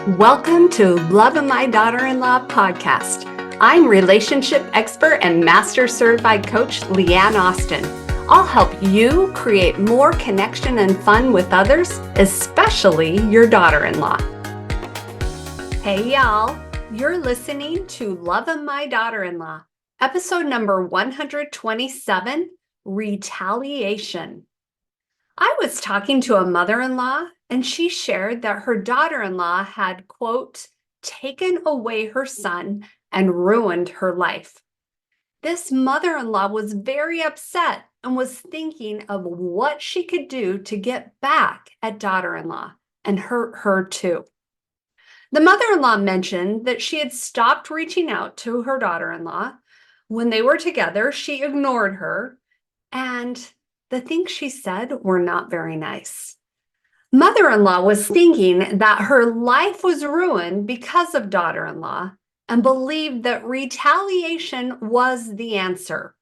Welcome to Love of My Daughter-in-Law podcast. I'm relationship expert and master certified coach Leanne Austin. I'll help you create more connection and fun with others, especially your daughter-in-law. Hey y'all, you're listening to Love of My Daughter-in-Law, episode number 127, Retaliation. I was talking to a mother-in-law and she shared that her daughter-in-law had, quote, taken away her son and ruined her life. This mother-in-law was very upset and was thinking of what she could do to get back at daughter-in-law and hurt her too. The mother-in-law mentioned that she had stopped reaching out to her daughter-in-law. When they were together, she ignored her, and the things she said were not very nice. Mother-in-law was thinking that her life was ruined because of daughter-in-law and believed that retaliation was the answer.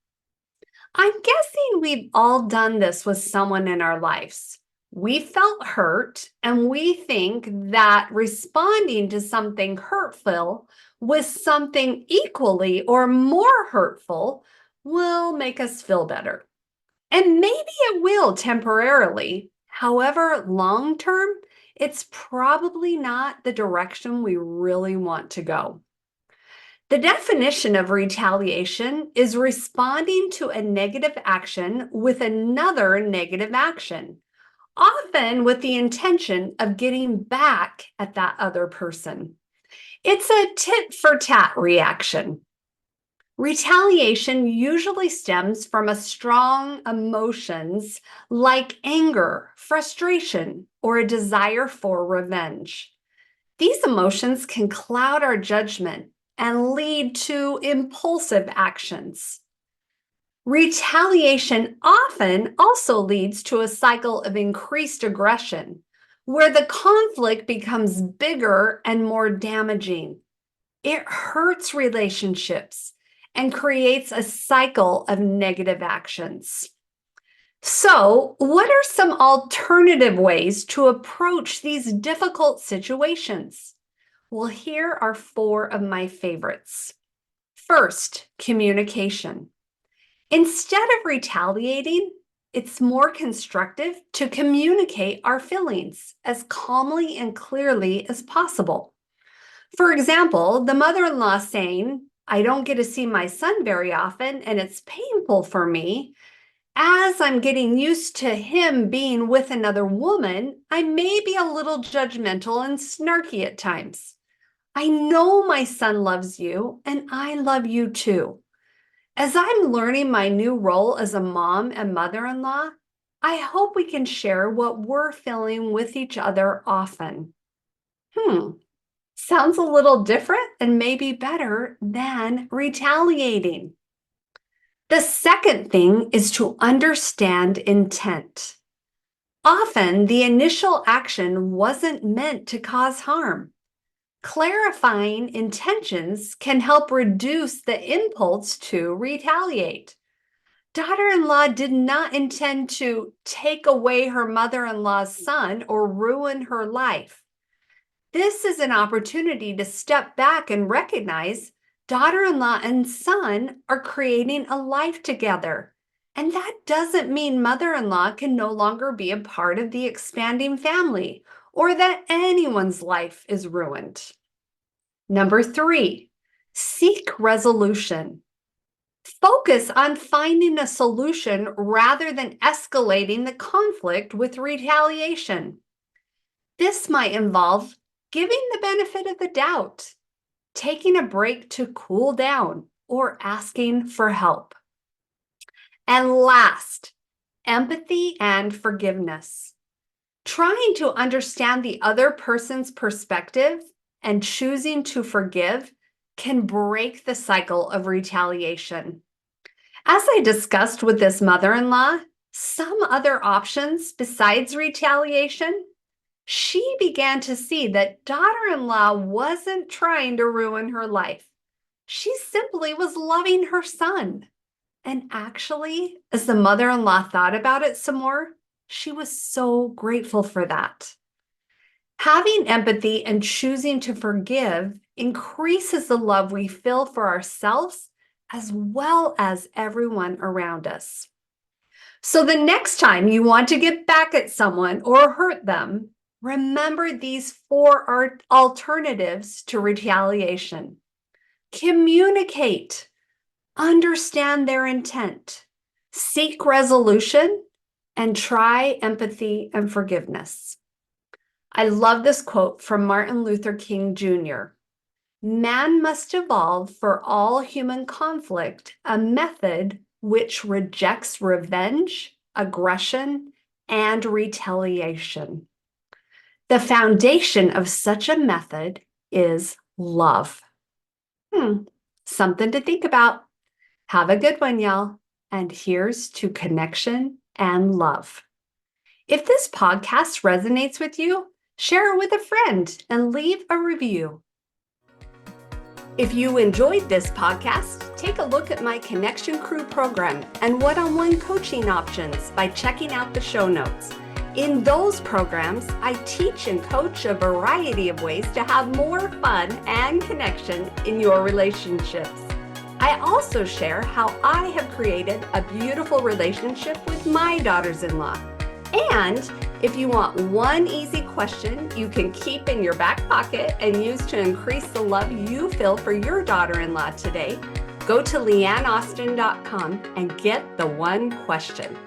I'm guessing we've all done this with someone in our lives. We felt hurt and we think that responding to something hurtful with something equally or more hurtful will make us feel better. And maybe it will temporarily. However, long term, it's probably not the direction we really want to go. The definition of retaliation is responding to a negative action with another negative action, often with the intention of getting back at that other person. It's a tit for tat reaction. Retaliation usually stems from a strong emotions like anger, frustration, or a desire for revenge. These emotions can cloud our judgment and lead to impulsive actions. Retaliation often also leads to a cycle of increased aggression, where the conflict becomes bigger and more damaging. It hurts relationships and creates a cycle of negative actions. So, what are some alternative ways to approach these difficult situations? Well, here are 4 of my favorites. First, communication. Instead of retaliating, it's more constructive to communicate our feelings as calmly and clearly as possible. For example, the mother-in-law saying, I don't get to see my son very often, and it's painful for me. As I'm getting used to him being with another woman, I may be a little judgmental and snarky at times. I know my son loves you, and I love you too. As I'm learning my new role as a mom and mother-in-law, I hope we can share what we're feeling with each other often. Sounds a little different and maybe better than retaliating. The second thing is to understand intent. Often, the initial action wasn't meant to cause harm. Clarifying intentions can help reduce the impulse to retaliate. Daughter-in-law did not intend to take away her mother-in-law's son or ruin her life. This is an opportunity to step back and recognize daughter-in-law and son are creating a life together. And that doesn't mean mother-in-law can no longer be a part of the expanding family or that anyone's life is ruined. Number 3, seek resolution. Focus on finding a solution rather than escalating the conflict with retaliation. This might involve giving the benefit of the doubt, taking a break to cool down, or asking for help. And last, empathy and forgiveness. Trying to understand the other person's perspective and choosing to forgive can break the cycle of retaliation. As I discussed with this mother-in-law, some other options besides retaliation, she began to see that daughter-in-law wasn't trying to ruin her life. She simply was loving her son. And actually, as the mother-in-law thought about it some more, she was so grateful for that. Having empathy and choosing to forgive increases the love we feel for ourselves as well as everyone around us. So the next time you want to get back at someone or hurt them, remember these four alternatives to retaliation. Communicate, understand their intent, seek resolution, and try empathy and forgiveness. I love this quote from Martin Luther King Jr. Man must evolve for all human conflict a method which rejects revenge, aggression, and retaliation. The foundation of such a method is love. Something to think about. Have a good one, y'all. And here's to connection and love. If this podcast resonates with you, share it with a friend and leave a review. If you enjoyed this podcast, take a look at my Connection Crew program and one-on-one coaching options by checking out the show notes. In those programs, I teach and coach a variety of ways to have more fun and connection in your relationships. I also share how I have created a beautiful relationship with my daughters-in-law. And if you want one easy question you can keep in your back pocket and use to increase the love you feel for your daughter-in-law today, go to leanneaustin.com and get the one question.